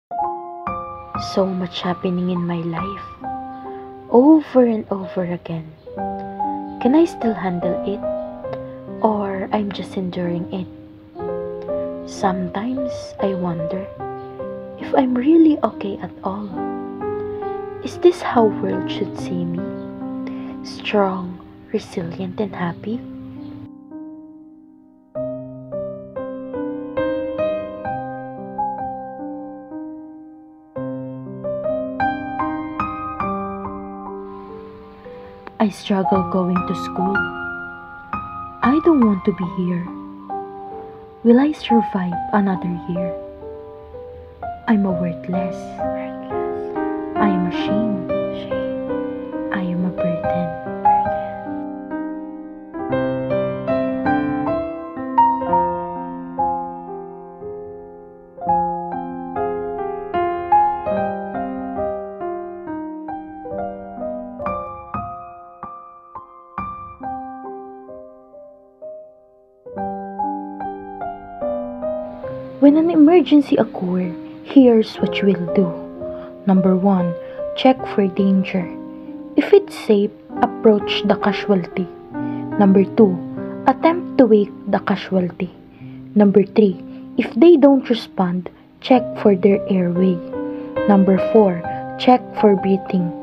So much happening in my life, over and over again. Can I still handle it? Or I'm just enduring it? Sometimes I wonder if I'm really okay at all. Is this how world should see me? Strong, resilient, and happy? I struggle going to school. I don't want to be here. Will I survive another year? I'm a worthless. I am ashamed. I am a burden. When an emergency occurs, here's what you will do. Number 1, check for danger. If it's safe, approach the casualty. Number 2, attempt to wake the casualty. Number 3, if they don't respond, check for their airway. Number 4, check for breathing.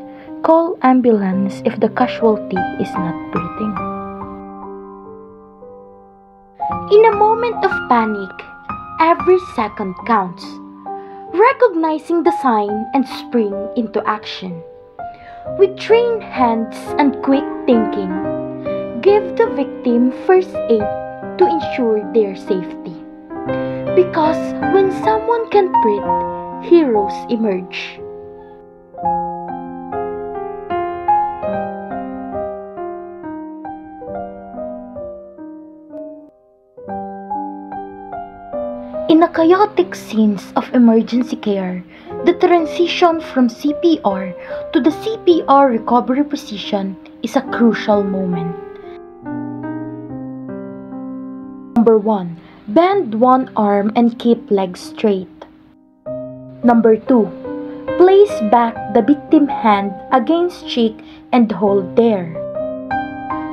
Call ambulance if the casualty is not breathing. In a moment of panic, every second counts. Recognizing the sign and spring into action. With trained hands and quick thinking, give the victim first aid to ensure their safety. Because when someone can't breathe, heroes emerge. In the chaotic scenes of emergency care, the transition from CPR to the CPR recovery position is a crucial moment. Number 1, bend one arm and keep legs straight. Number 2, place back the victim hand against cheek and hold there.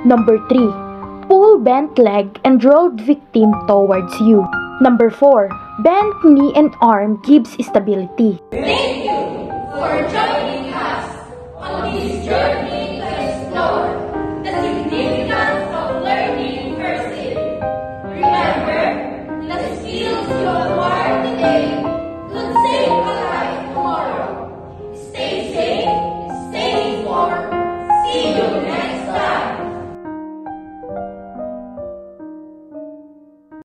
Number 3, pull bent leg and roll victim towards you. Number 4, bent knee and arm gives stability. Thank you for joining us on this journey to explore the significance